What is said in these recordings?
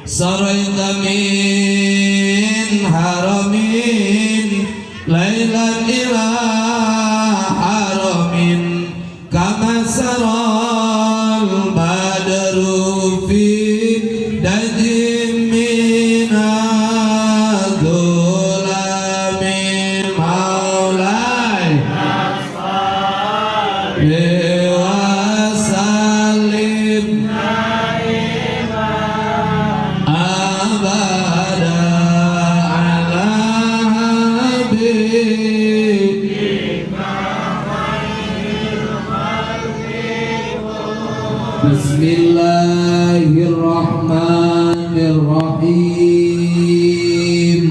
saraita min haramin lailan ila haramin kama saral badru fi dajim min adulamin maulai wasalim abada ala habibika Bismillahirrahmanirrahim.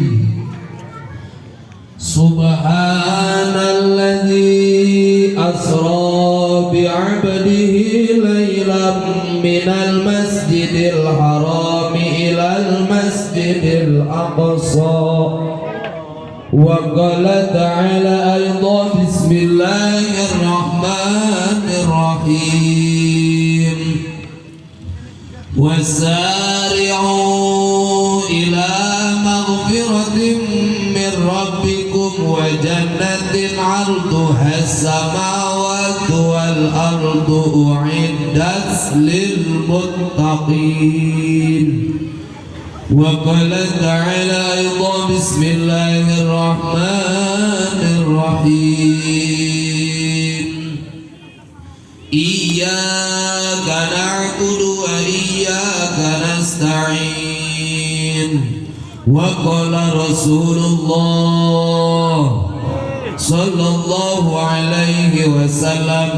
Subhanalladzi asra bi'abdihi laylan minal masjidil harami ilal masjidil aqsa. Wa qala ta'ala aydan bismillahirrahmanirrahim. Wasari'u ila maghfiratin min rabbikum wa jannatin 'arduha as-samawati wal ardu u'iddat lil muttaqin. Wa qala ta'ala aydan bismillahirrahmanirrahim. Iyyaka na'budu wa iyyaka nasta'in. Wa qala Rasulullah sallallahu alaihi wasallam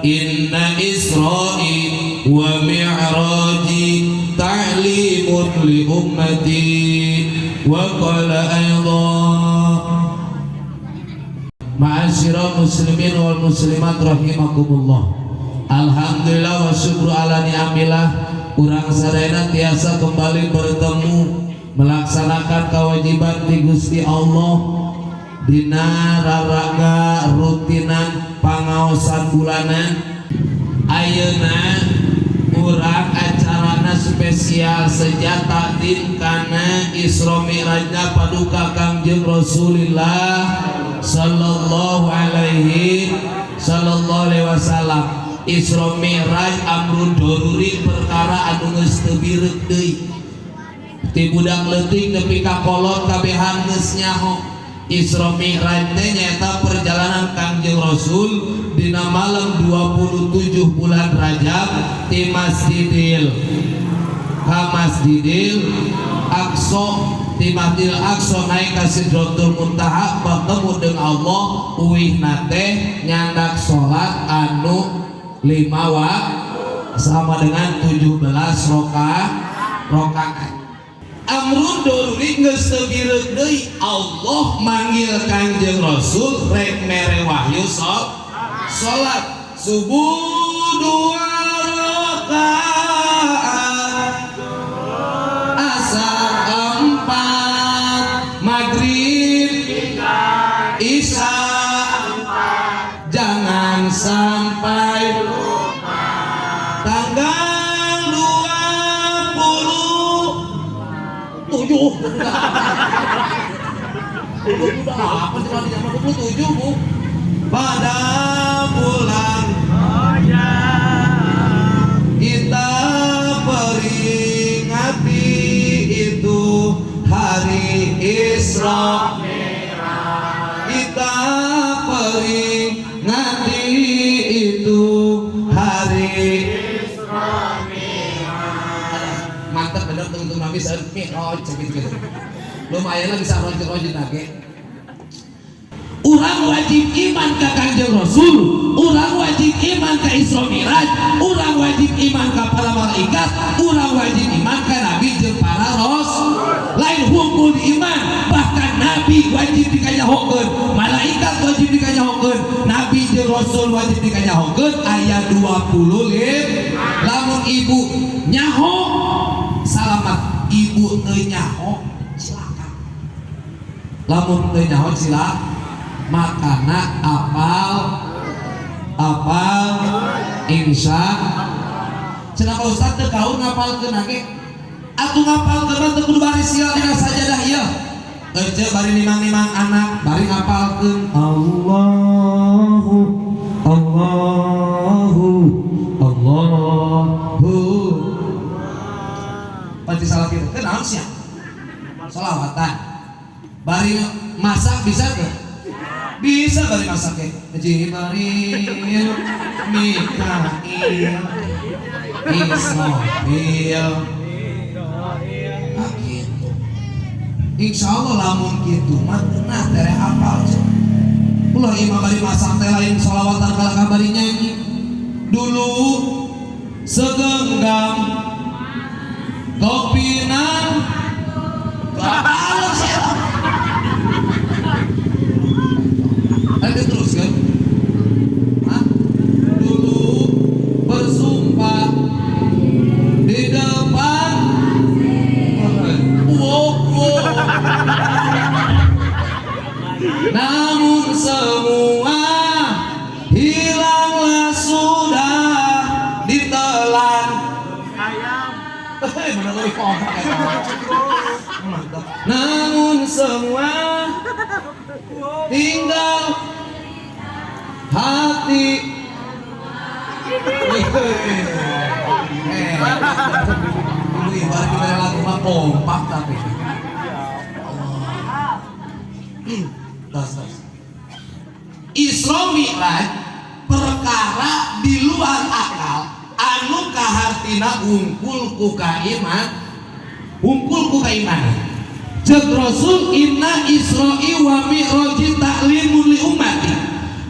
inna Isra'i wa mi'raji ta'limun li ummati. Wa qala aydan ma'asyiral muslimin wal muslimat rahimakumullah. Alhamdulillah wa syukru ala ni'amillah. Urang sadayana tiasa kembali bertemu melaksanakan kewajiban di Gusti Allah dina raraga rutinan pangaosan bulanan. Ayeuna urang acarana spesial sejata din kana Isra Mi'rajna paduka Kangjeng Rasulullah sallallahu alaihi wasallam. Isra Mi'raj amrun doruri perkara anu geus teu birek deui. Ti budak leutik nepi ka kolot kabehan geus nyaho. Isra Mi'raj teh nyaeta perjalanan Kangjeng Rasul dina malam 27 bulan Rajab ti Masjidil Aqsa, ti Masjidil Aqsa naik ka Sidratul Muntaha bertemu dengan Allah. Uwihna teh nyandak salat anu 5 sama dengan 17 rakaat. Amrun doruri geus teu birek deui. Allah manggil Kangjeng Rasul rek mere wahyu salat subuh 2 rakaat, asar 4, maghrib 3, isya 4. Jangan sampai lupa tanggal 27. Apa sih kalau jam 27 bu? Pada bulan kita peringati itu hari Isra Mi'raj. Kita peringati itu hari Isra Mi'raj. Mantap bener untuk Nabi Isra Mi'raj gitu. Lumayan lah bisa rojin lagi. Urang wajib iman ke Kangjeng Rasul, urang wajib iman ke Isra Mi'raj, urang wajib iman ke para malaikat, urang wajib iman ke Nabi jeung para rasul. Lain hukum iman, bahkan Nabi wajib dikanyahokeun, malaikat wajib dikanyahokeun, Nabi jeung Rasul wajib dikanyahokeun. Ayat 25, lamun ibu nyaho salamat, ibu teu nyaho silakan. Lamun teu nyaho silakan. Makana apal insya cenah Pak Ustaz teu kaul ngapalkeun age atuh ngapalkeun teu kudu bari sial dina sajadah ieu. Ece bari nimang-nimang anak bari ngapalkeun Allahu pati salah kitu teh naon sia shalawatan bari masak bisa teu bisa bari masak teh Jibril Mikail Israfil gitu. Insya Allah lamun gitu mah nah tere hafal ulah imam bari masak teh lain shalawatan kala kabari nyanyi dulu segenggam kopinan kalau siapa ada terus kan hah? Dulu bersumpah di depan namun semua hilanglah sudah ditelan namun semua tinggal hati ibarat kita lagu mah kompak tapi Isra Mi'raj perkara di luar akal anu kahartina hungkul ku kaiman cek Rasul inna Isra'i wa Mi'raji ta'limun li ummati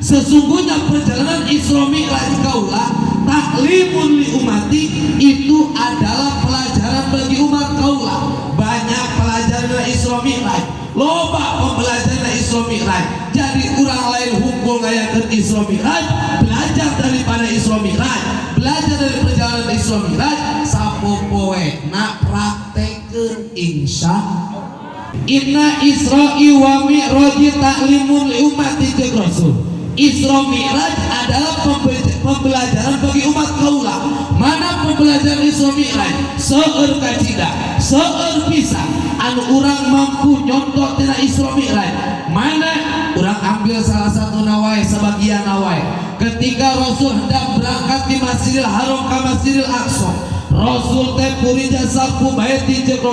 sesungguhnya perjalanan Isra Mi'raj kaulah ta'limun li ummati itu adalah pelajaran bagi umat kaulah banyak pelajaran Isra Mi'raj loba pembelajaran Isra Mi'raj jadi urang lain hukum ngayakeun Isra Mi'raj belajar daripada Isra Mi'raj belajar dari perjalanan Isra Mi'raj sapopoena praktekeun insya inna Isra'i wa Mi'raji ta'limun li ummati jeung Rasul Isra Mi'raj adalah pembelajaran bagi umat kaulah mana pembelajaran Isra Mi'raj seueur kacida seueur pisan anu urang mampu nyontok tina Isra Mi'raj mana urang ambil salah satu nawai sebagian nawai ketika Rasul hendak berangkat di Masjidil Haram ke Masjidil Aqsa Rasul teh purija sapu bait di jeung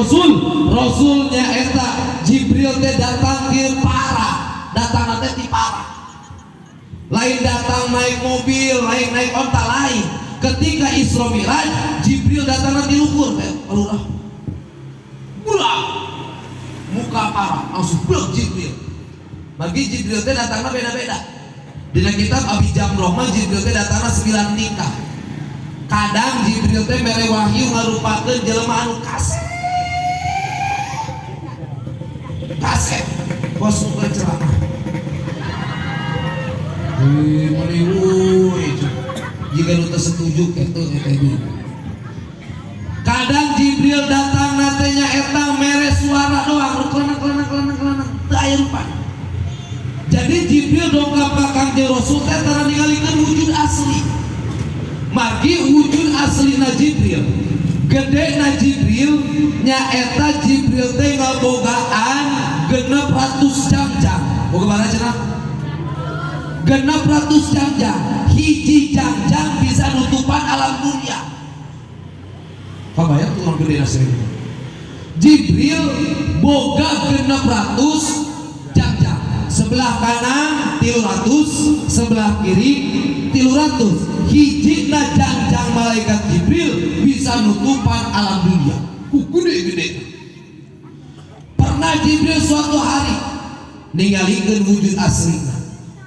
Rasulnya eta Jibril teh datang ke parah datang teh ti parah lain datang naik mobil lain naik onta lain ketika Isra Mi'raj Jibril datang di luhur teh alurah bulah muka parah langsung blok Jibril bagi Jibril teh datangnya beda-beda dina kitab Abi Jamroh mah Jibril teh datangnya 9 tingkah kadang Jibril teh mere wahyu ngarupakeun jelema anu kaset bos muka ceramah jika lu tersetuju itu kadang Jibril datang natenya eta mere suara doang kelenang daya rupa jadi Jibril dongkap ka Kangjeng Rasul teh tara ningalikeun wujud asli margi wujud asli na Jibril gede na Jibril nyaeta Jibril teh ngabogaan 600 jam boga baraha cenah 600 jam hiji jam bisa nutupan alam dunia kabayang tuh gede nasi Jibril boga 600 jam sebelah kanan 300 sebelah kiri 300 hiji na jam malaikat Jibril bisa nutupan alam dunia gede pernah Jibril suatu hari ningalikeun wujud asli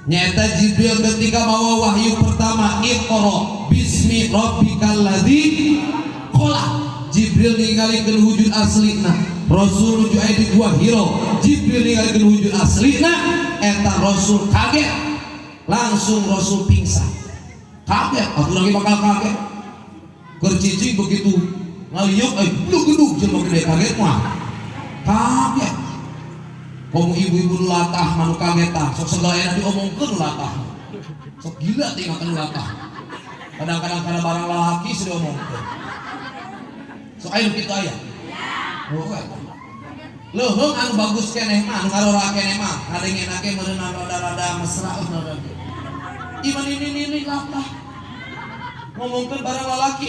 nyata Jibril ketika bawa wahyu pertama Iqra bismi rabbikal ladzi khalaq Jibril ningalikeun wujud aslina Rasul nuju aya di gua Hiro Jibril ningalikeun wujud aslina eta Rasul kaget langsung Rasul pingsan kaget atuh lagi bakal kaget keur cicing begitu ngaliuk blug-blug jelema gede kaget mah kaget kamu ibu-ibu latah manu kagetan sok segala enak diomongkeun latah sok gila tinggalkan latah kadang-kadang karena barang laki sudah omongkeun sok ayo kita aya Leuheung anu bagus keneh mah, anu ngarora keneh mah, ngadengenake meureun rada-rada mesra rada. Iman ini lah. Ngomongkeun barang lalaki.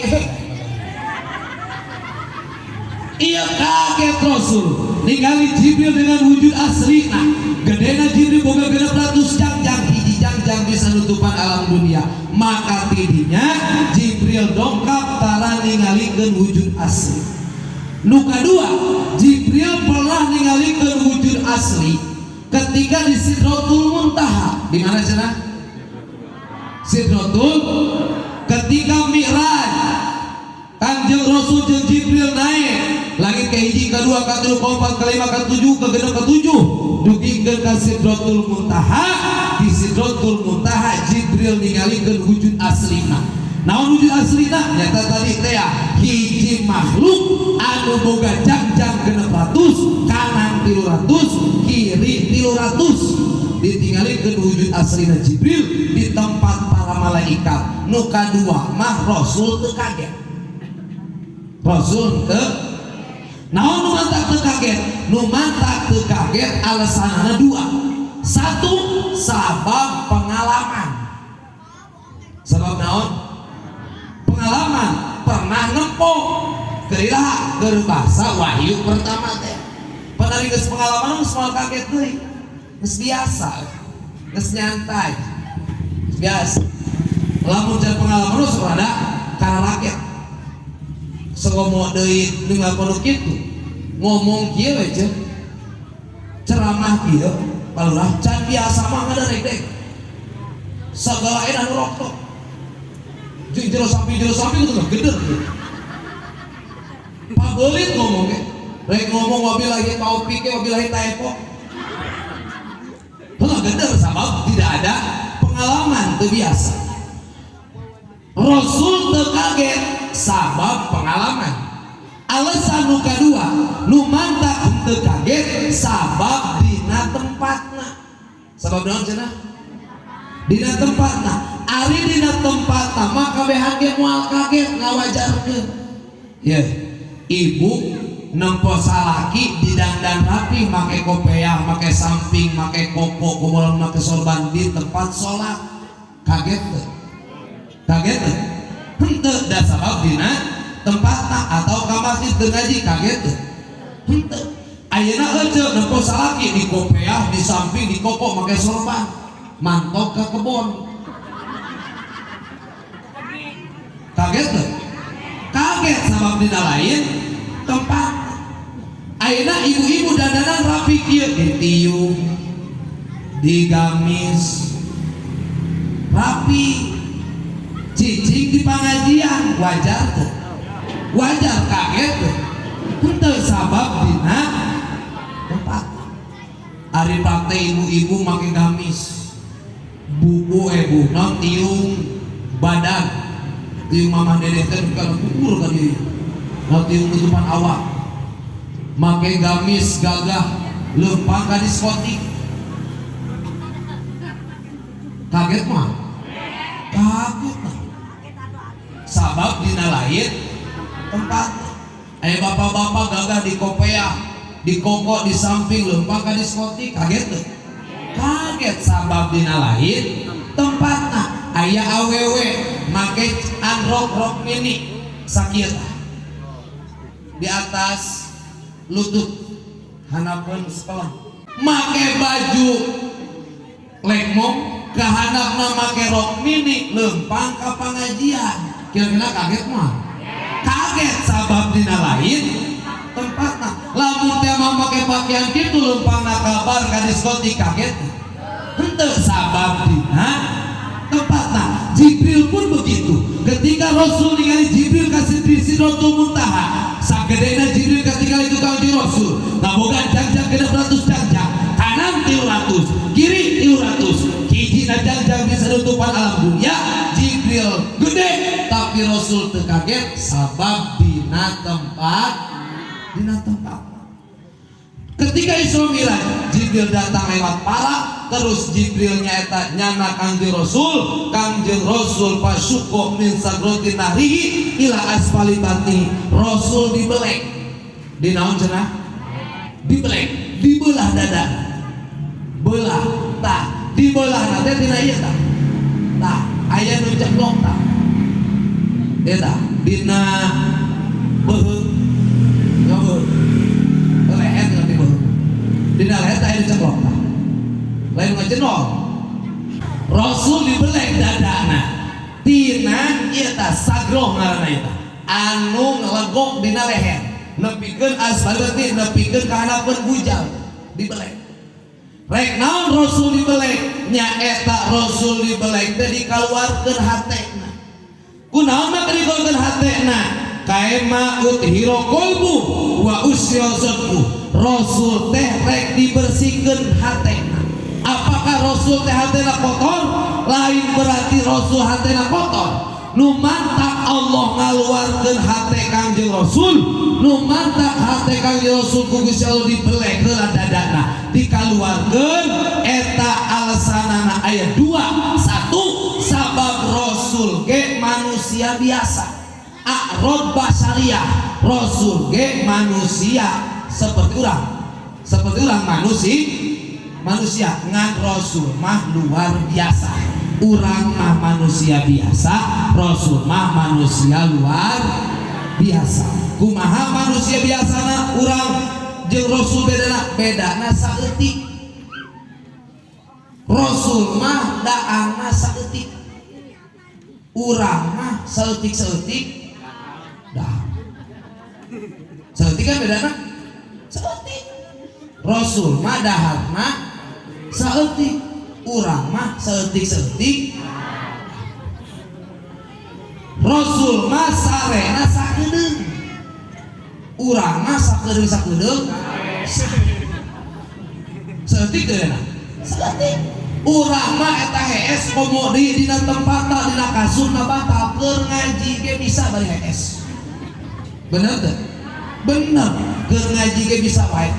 Iya kaget Rasul ningali Jibril dengan wujud aslina. Gedena Jibril boga 600 jangjang, hiji jangjang bisa nutupan alam dunia. Maka tidinya Jibril dongkap tara ningalikeun wujud asli. Nu kadua, Jibril pernah ningalikeun wujud asli ketika di Sidratul Muntaha. Di mana cenah? Sidratul, ketika Mi'raj Kanjeng Rasul jeung Jibril naik langit ke hiji, kedua, ketilu, keempat, kelima, ketujuh, kegenep, ketujuh dugikeun ka Sidratul Muntaha. Di Sidratul Muntaha Jibril ningalikeun wujud aslina. Naon wujud aslina? Nyata tadi teh hiji makhluk anu boga jangjang 600, kanan 300, kiri 300. Ditinggalikeun wujud aslina Jibril di tempat para malaikat. Nu kadua mah Rasul teu kaget. Rasul teu naon nu mantak teu kaget? Nu mantak teu kaget alasanna dua. Satu, sabab pengalaman. Sabab naon? Pengalaman, pernah nempo keurilah keur basa wahyu pertama teh. Panari geus pengalaman geus moal kaget deui. Geus biasa, geus nyantai. Geus biasa. Lamun can pengalaman geus rada kararaket. Ngomong deui dengan penuh kitu ngomong kieu we ceuk ceramah kieu palurah can biasa mah ngadarek-dek sagala aya anu roktok jeung jero sapi itu mah geder kieu pabelit ngomong ge rek ngomong wabillahi taufik wabillahi taufiq heuh geder sabab tidak ada pengalaman teu biasa. Rasul teu kaget sabab pengalaman. Alasan nu kadua nu mantak teu kaget sabab dina tempatna. Sabab naon cenah? Dina tempatna. Ari dina tempatna mah kabehan ge moal kaget ngawajarkeun. Ye, ibu nempo salaki didandan rapi, make kopiah, make samping, make koko, kumaha make sorban di tempat salat. Kaget teu? Kaget teu? Henteu da sabab dina tempatna atau ka masjid teu ngaji kaget teu? Henteu. Ayeuna heuceuk nempo salaki di kopiah, di samping, di koko make sorban, mantok ke kebon. Kaget teu? Kaget sabab dina lain tempat. Ayeuna ibu-ibu dandanan rapi kieu ditiup, digamis, rapi, cicing di pengajian, wajar tuh, wajar kaget tuh, henteu sabab dina tempat. Ari praktek ibu-ibu make gamis, bubu non tiung badan, tiung mama dedeh teh bukan kubur kan ieu, non tiung tutupan awak, make gamis gagah, leumpang ka diskotik, kaget mah, kaget mah. Sabab dina lain tempat. Aya bapak-bapak gagah di kopiah, di koko, di samping leumpang ka diskotik, kaget teu? Kaget sabab dina lain tempatna. Aya awewe make rok mini sakieu di atas lutut hanapeun sepelah, make baju lekmong kahandapna make rok mini leumpang ka pangajian. Kira-kira kaget mah? Kaget sabab dina lain tempatna. Lamun teh mah make pakaian kitu leumpangna kabar ka diskotik kaget. Henteu sabab dina tempatna. Jibril pun begitu. Ketika Rasul ningali Jibril ka Sidratul Muntaha, sagedena Jibril ketika itu Kanjeng Rasul, ngaboga jangjang 600 jangjang, kanan 300, kiri 300, hiji jangjang bisa nutupan alam dunia. Jibril gede tapi Rasul teu kaget sabab dina tempat. Ketika Isra Mi'raj Jibril datang lewat para, terus Jibril nyaeta nyana Kanjeng Rasul pasyuko min sagrotin nahrihi ila asfali batni. Rasul dibelek Di naon cenah? Dibelek, dibelah dada. Belah, tah, dibelah nanti tina ieu tah. Tah, aya nu ceklok tah. Eta dina beuheung. Ya beuheung. Leher ngerti beuheung. Dina leher tah aya ceklok tah. Lain ngacenol. Rasul dibelek dadana. Tina ieu tah sagroh ngaranna eta. Anu ngelegok dina leher. Nepikeun asbaleuti nepikeun ka hanapeun bujal dibelek. Rek naon Rasul dibelek? Nya eta Rasul dibelek teh dikaluarkeun hatena. Kunaon mah dikaluarkeun hatena? Kaema uthiro qalbu wa usya sadru. Rasul teh rek dibersihkeun hatena. Apakah Rasul teh hatena kotor? Lain berarti Rasul hatena kotor. Nu mantak Allah ngaluarkeun hate Kangjeng Rasul, nu mantak hate Kangjeng Rasul ku Gusti Allah dibelek heula dadana, dikaluarkeun eta alasanana aya 2. 1, sabab Rasul ge manusia biasa. A'rad basariyah. Rasul ge manusia seperti urang manusia ngan Rasul mah luar biasa. Urang mah manusia biasa, Rasul mah manusia luar biasa. Kumaha manusia biasana urang jeung Rasul bedana saeutik. Rasul mah daangna saeutik. Urang mah saeutik-saeutik dah. Saeutik kan bedana? Saeutik. Rasul mah daharna saeutik. Urang mah saeutik-saeutik. Rasul mah sarena sakedeung. Urang mah sakedeung. Saeutik teh na. Saeutik. Urang mah eta hees komodi dina tempatna dina kasurna batal keur ngaji ge bisa bari hees. Bener teh? Bener. Keur ngaji ge bisa wae.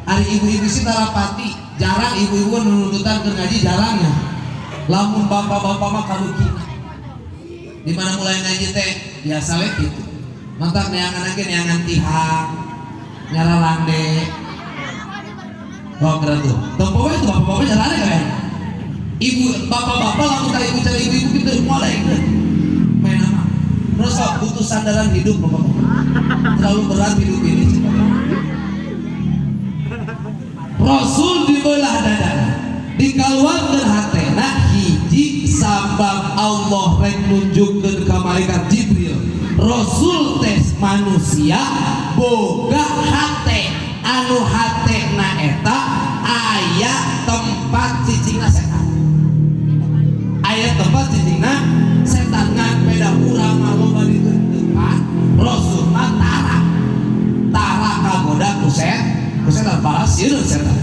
Ari ibu-ibu sih tarapati jarang ibu-ibu nuntutan ke ngaji jarangnya. Lamun bapak-bapak mah karuki. Di mana mulai ngaji teh biasa we gitu. Mantap neangan ge neangan tihang, nyararande. Oh keren tuh. Tempo itu bapak-bapak nyararande kan. Ibu bapak-bapak lamun ka ibu cari ibu-ibu kitu mulai gitu. Main apa? Terus butuh sandaran hidup bapak-bapak. Terlalu berat hidup ini. Rasul dibelah dadana, dikaluarkeun hatena hiji sabab Allah rek nunjukkeun ka malaikat Jibril. Rasul teh manusia boga hate anu hatena eta aya tempat cicingna setan. Aya tempat cicingna setan ngan beda urang mah loba di tempat. Rasul mah tara kagoda ku setan balas ieu setan.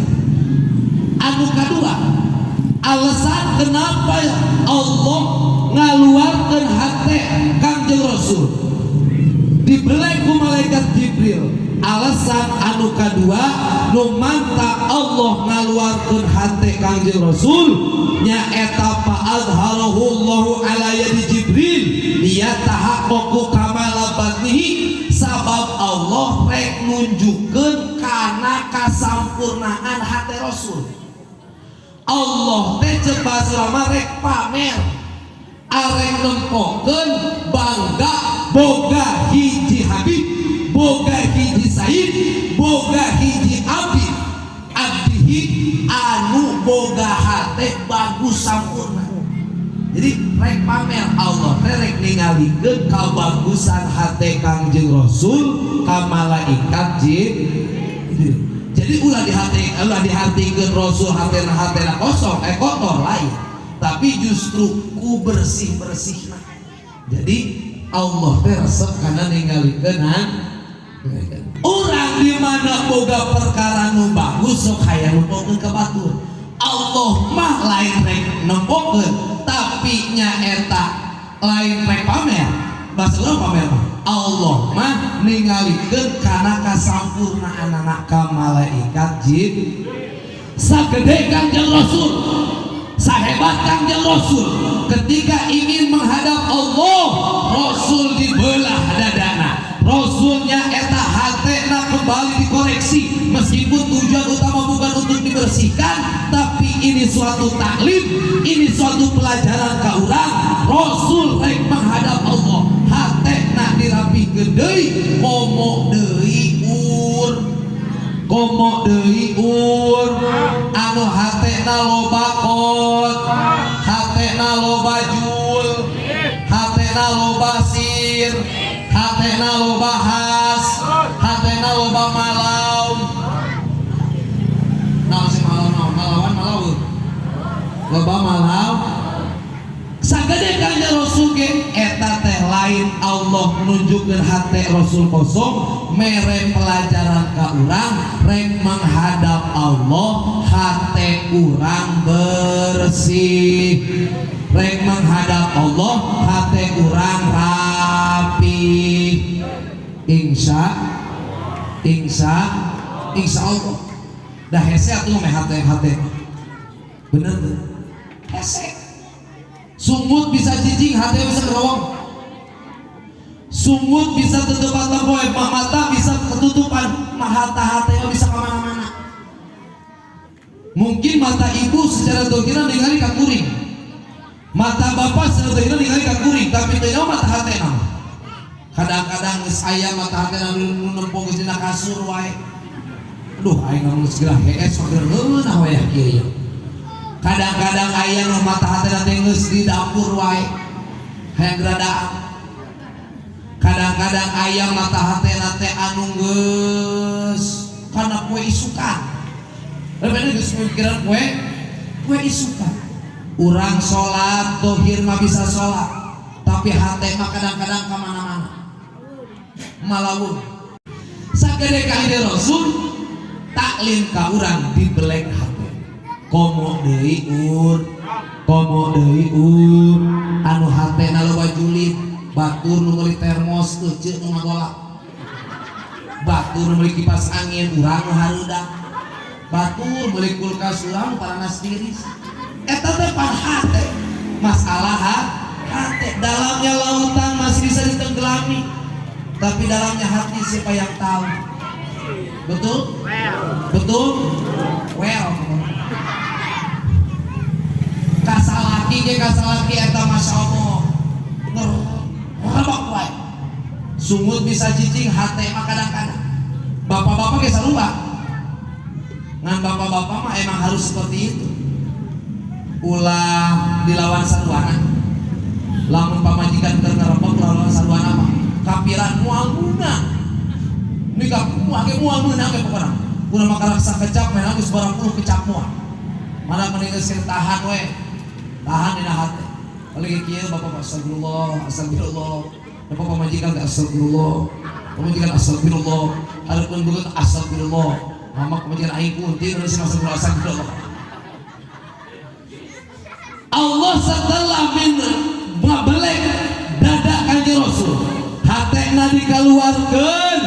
Anu kadua, alasan kenapa Allah ngaluarkeun hate Kangjeng Rasul dibelek ku malaikat Jibril. Alasan anu kadua nu mantak Allah ngaluarkeun hate Kangjeng Rasul nya eta fa azharahu Allahu ala yadi Jibril liyatahaqqaqu kamala batnihi. Sabab Allah rek nunjukkeun kana kasampurnaan hati Rasul. Allah teh coba selama rek pamer, arek nempokeun bangga boga hiji Habib, boga hiji Said, boga hiji Abid, abdihi anu boga hati bagus sampurna. Jadi rek pamer Allah teh rek ningalikeun kabagusan hate Kangjeng Rasul ka malaikat Jibril. Jadi ulah dihatikeun Rasul hatena kosong kotor lain. Tapi justru ku bersih-bersihna. Jadi Allah teh resep kana ningalikeun urang di mana boga perkara nu bagus sok hayang nempokeun ka batur. Allah mah lain rek nempokeun tapi nya eta lain rek pamer. Bahasa urang pamer mah Allah mah ningalikeun kana kasampurnaanna ka malaikat Jibril. Sagede Kangjeng Rasul, sahebat Kangjeng Rasul, ketika ingin menghadap Allah, Rasul dibelah dadana. Rasulnya eta hatena kembali koreksi, meskipun tujuan utama bukan untuk dibersihkan, tapi ini suatu taklim, ini suatu pelajaran ka urang. Rasul rek menghadap Allah, hatena dirapikeun deui, komo deui anu hatena loba kot, hatena loba jul, hatena loba sir, hatena loba has, hatena loba malau. Naon si malau loba malau. Sagede kanya Rasul ge eta teh lain Allah nunjukkeun hate Rasul kosong, mere pelajaran ka urang rek menghadap Allah, hate urang bersih. Rek menghadap Allah, hate urang rapi. Insya Allah. Dah hese atuh meh hate. Bener tuh. Hese. Sumut bisa cicing, hati bisa kerawang. Sumut bisa tutupan tempoe, mata bisa ketutupan, hati bisa kemana-mana. Mungkin mata ibu secara dogiran ningali ka kuring, mata bapak secara dogiran ningali ka kuring, tapi teu mata hati nama. Kadang-kadang geus aya mata hati nu nempong geus dina kasur wae. Aduh, aing geus gerah hees keur leunah wae kieu. Kadang-kadang aya nu mata hatena teh geus di dapur wae hayang geradaan. Kadang-kadang aya mata hatena teh anu geus kana kue isukan. Bener geus mikiran kue isukan. Urang salat dohir mah bisa salat, tapi hate mah kadang-kadang ka mana-mana. Malawung. Sagede ka ide Rasul taklim ka urang dibelek hate. Komo deui anu hatena loba julid, batur nu meuli termos teu ceuk nu ngagolak, batur meuli kipas angin urang nu hareudak, batur meuli kulkas urang nu paranas tiris. Eta teh pan hate, masalah hate. Dalamnya lautan masih bisa ditenggelami, tapi dalamnya hati siapa yang tahu? Betul? Well. Kasalaki eta masya Allah ngerebak wae. Sumut bisa cicing, hate mah kadang-kadang. Bapak-bapak ge sarua ngan bapak-bapak mah emang harus seperti itu. Ulah dilawan sarwana, lamun pamajikan keur ngerebak lawan sarwana mah kapiran moal meunang. Ini moal meunang ge pokona. Ulah makaraksa kecap mah geus barang puluh kecap moal. Mana mending geus tahan we. Tahan dina hati. Balik kieu bapak astagfirullah. Bapak pamajikan astagfirullah. Pamajikan astagfirullah. Hareupeun beungeut astagfirullah. Mama pamajikan aing kunting nu astagfirullah. Allah setelah ngabelek dada kanjeng Rasul, hatena dikaluarkeun,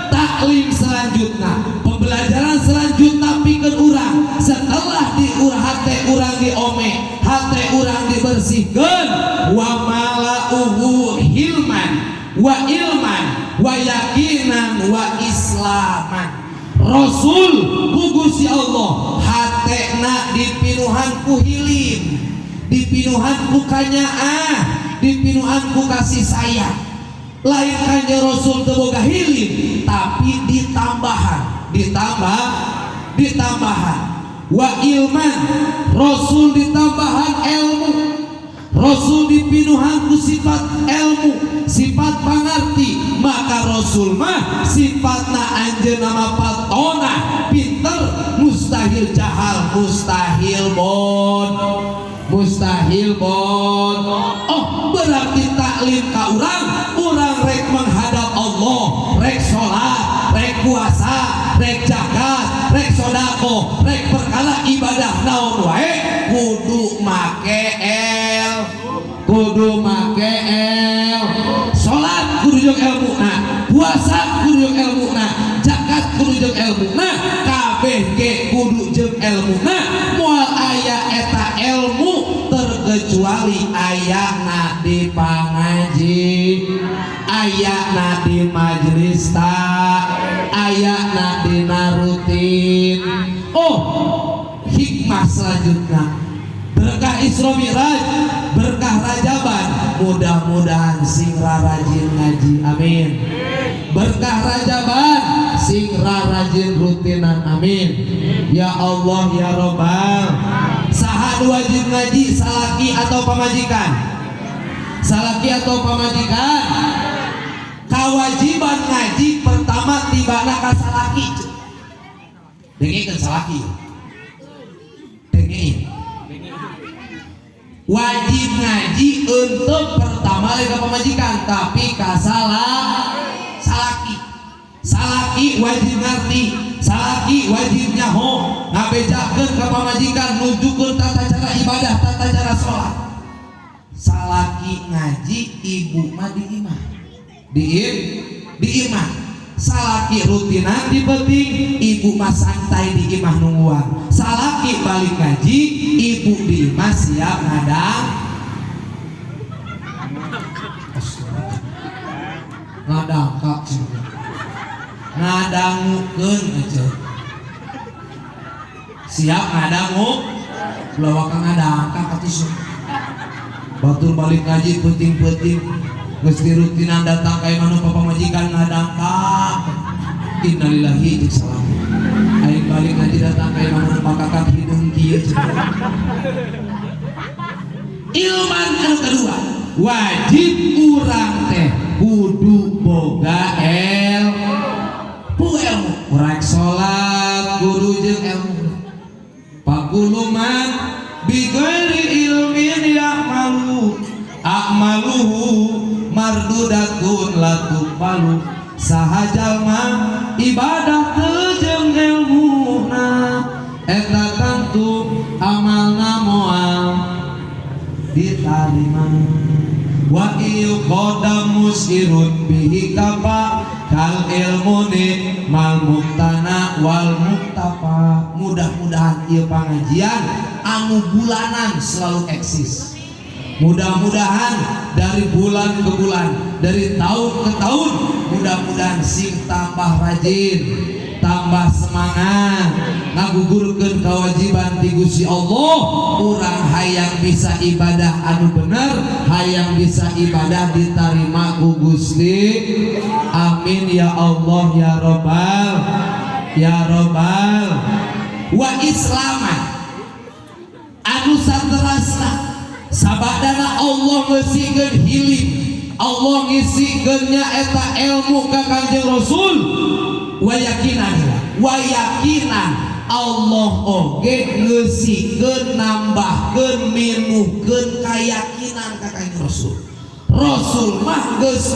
taklim selanjutna, pembelajaran selanjutnya pikeun urang. Setelah hate urang diome, hate urang dibersihkeun, wa malauhu hilman wa ilman wa yakinan wa islaman. Rasul pugusi Allah hatena dipinuhan ku hilim, dipinuhan ku kanyaah, dipinuhan ku kasih sayang. Lain kanjeng Rasul teu boga hilim, tapi ditambahan wa ilman. Rasul ditambahan ilmu, Rasul dipinuhan ku sifat ilmu, sifat pangarti. Maka Rasul mah sifatna anjeunna mah patona, pinter, mustahil jahal, mustahil bon. Oh, berarti taklim ka urang rek menghadap Allah, rek salat, rek puasa, rek zakat, rek sodako, rek perkara ibadah naon wae kudu make salat kudu jeung ilmuna, puasa kudu jeung ilmuna, zakat kudu jeung ilmuna, kabeh ge kudu jeung ilmuna. Moal aya eta ilmu terkecuali selanjutnya berkah Isra Mi'raj, berkah Rajaban, mudah-mudahan sing rajin ngaji, amin. Berkah Rajaban, sing rajin rutinan, amin. Ya Allah ya Robbal. Saha wajib ngaji, salaki atau pamajikan? Salaki atau pamajikan? Kewajiban ngaji pertama tibana ka salaki. Dengekeun salaki. Dengekeun. Wajib ngaji untuk pertama lagi pemajikan, tapi kasalah salaki. Salaki wajib ngerti, salaki wajib nyaho, ngabejakeun ka pamajikan, nunjukkeun tata cara ibadah, tata cara sholat. Salaki ngaji, ibu mah di imah, di imah. Salaki rutinan di penting, ibu mah santai di imah nungguan. Salaki balik ngaji, ibu di imah siap ngadang. Ngadang kak ngadangukeun aja. Siap ngadangu, lawakan ngadang kak atuh. Batur balik ngaji penting-penting. Mesti rutinan datang kayak mana papa majikan ngadang kak. Innalillahi wa salam. Aing balik ngaji datang kayak mana makakak hidung kieu. Ilman anu kedua, wajib urang teh kudu boga ilmu. Urang salat kudu jeung ilmu. Pakuluman bi ghairi ilmin ya'malu a'maluhu mardudatun latupalu. Sahajalma ibadah teu jeung ilmuna eta tentu amalna moal ditarima. Wa iyu qadam musirun bihi kafa kal ilmuni mal muktana wal muktafa. Mudah-mudahan ieu pangajian anu bulanan selalu eksis. Mudah-mudahan dari bulan ke bulan, dari tahun ke tahun, mudah-mudahan sing tambah rajin, tambah semangat, ngagugurkeun kewajiban ti Gusti Allah. Urang hayang bisa ibadah anu bener, hayang bisa ibadah ditarima ku Gusti. Amin ya Allah ya Robbal ya Robbal. Wa islaman anu saterasna sabadana Allah ngesikeun hilim, Allah ngisikeunnya eta ilmu ka Kanjeng Rasul. Wa yakinan Allah oge ngesikeun nambahkeun minuhkeun kayakinan ka Kanjeng Rasul. Rasul mah geus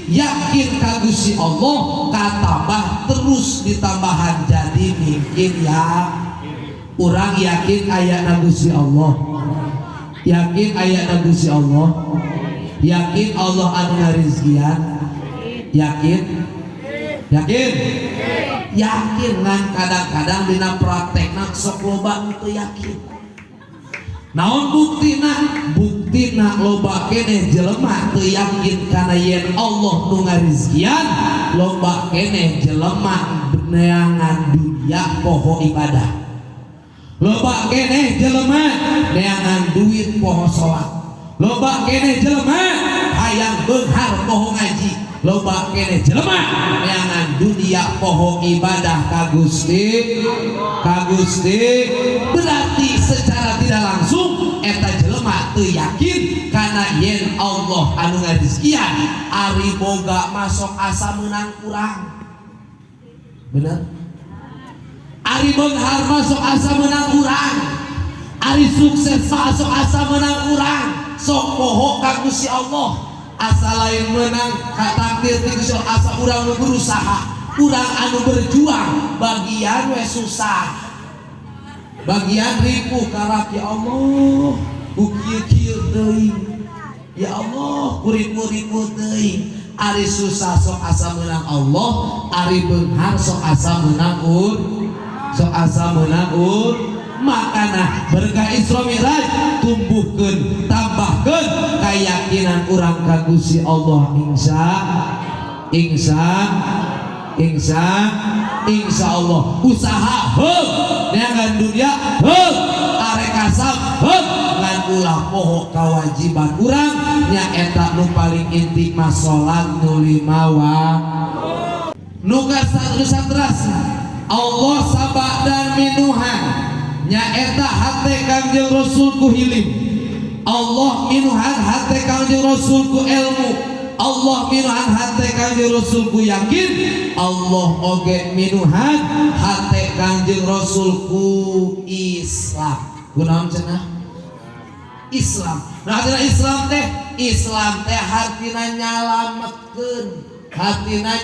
yakin ka Gusti Allah, katambah terus ditambahan jadi mungkin ya. Urang yakin aya Gusti Allah, yakin aya Gusti Allah, yakin Allah anu ngarizkian, yakin ngan kadang-kadang dina praktekna sok loba itu yakin. Naon buktina loba keneh jelema teu yakin kana yen Allah nu ngarizkian, loba keneh jelema neangan dunya poho ibadah. Loba keneh jelema neangan duit poho salat. Loba keneh jelema hayang beunghar poho ngaji. Loba keneh jelema neangan dunia poho ibadah ka Gusti. Berarti secara tidak langsung eta jelema teu yakin kana yen Allah anu ngarizkian ari boga masuk asa meunang urang. Bener? Ari beunghar masuk asa menang urang, ari sukses masuk asa menang urang. Sok poho ka Gusti Allah, asa lain menang ka takdir ti Gusti Allah. Asa urang nu berusaha, urang anu berjuang, bagian we susah, bagian ripuh karap. Ya Allah kieu teuing, ya Allah ripuh teuing. Ari susah sok asa menang Allah, ari beunghar sok asa menang sok asa menang makana berkah Isra Mi'raj tumbuhkeun tambahkeun keyakinan urang ka Gusti Allah. Insya Allah usaha neangan dunia arek kasab ngan ulah poho kewajiban urang nyaeta nu paling inti mah salat nu 5 waktu. Nu kasandrasi Allah sabak dan minuhan nyaeta hate Kangjeng Rasul ku hilim, Allah minuhan hate Kangjeng Rasul ku ilmu, Allah minuhan hate Kangjeng Rasul ku yakin, Allah oge minuhan hate Kangjeng Rasul ku Islam. Kunaon cenah? Islam. Nah cenah Islam teh, Islam teh hartina nyalametkeun, hartina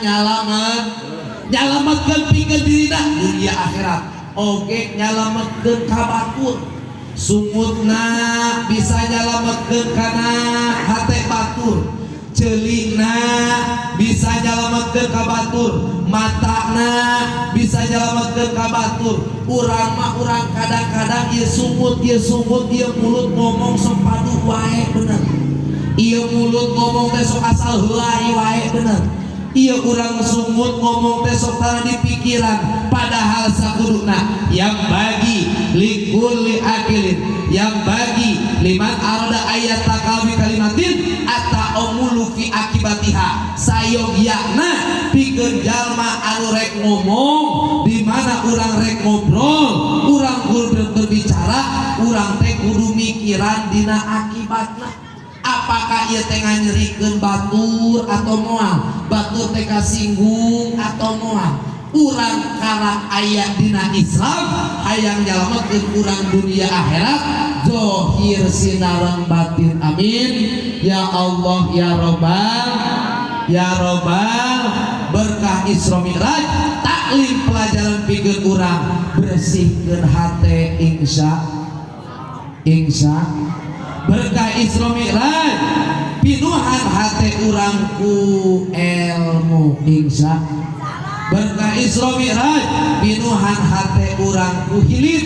nyalametkeun pikeun dirina dunia akhirat. Oge nyalametkeun ka batur. Sumutna bisa nyalametkeun kana hate batur. Ceulina bisa nyalametkeun ka batur, matana bisa nyalametkeun ka batur. Urang mah urang kadang-kadang ieu sumut ieu mulut ngomong sok padu wae bener. Ieu mulut ngomong teh sok asal heulai wae bener. Ieu urang sumut ngomong teh sok tara di pikiran, padahal sakuduna yang bagi likulli akilin, yang bagi liman arada ayat takawi kalimatin atta omulu fi akibatiha sayogyana pikeun jalma anu rek ngomong di mana urang rek ngobrol, urang kudu berbicara, urang teh kudu mikiran dina akibatna. Apakah ia tengah nyerikeun batur atau moal, batur teh kasinggung atau moal. Urang karena ayat dina Islam hayang nyalametkeun urang dunia akhirat, zohir sinareng batin. Amin ya Allah ya Robbal ya Robbal. Berkah Isra Mi'raj taklim pelajaran pikeun urang bersihkeun hate insya berkah Isra Mi'raj pinuhan hate urang ku ilmu insya. Berkah Isra Mi'raj pinuhan hate urang ku hilir.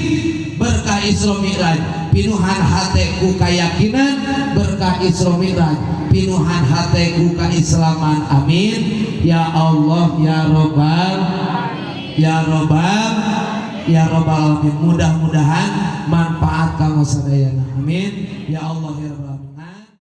Berkah Isra Mi'raj pinuhan hate ku keyakinan. Berkah Isra Mi'raj pinuhan hate ku keislaman. Amin ya Allah ya Robbal ya Robbal ya Robbal alamin. Mudah-mudahan manfaat kanggo sadayana. Amin ya Allah ya Rabbal alamin.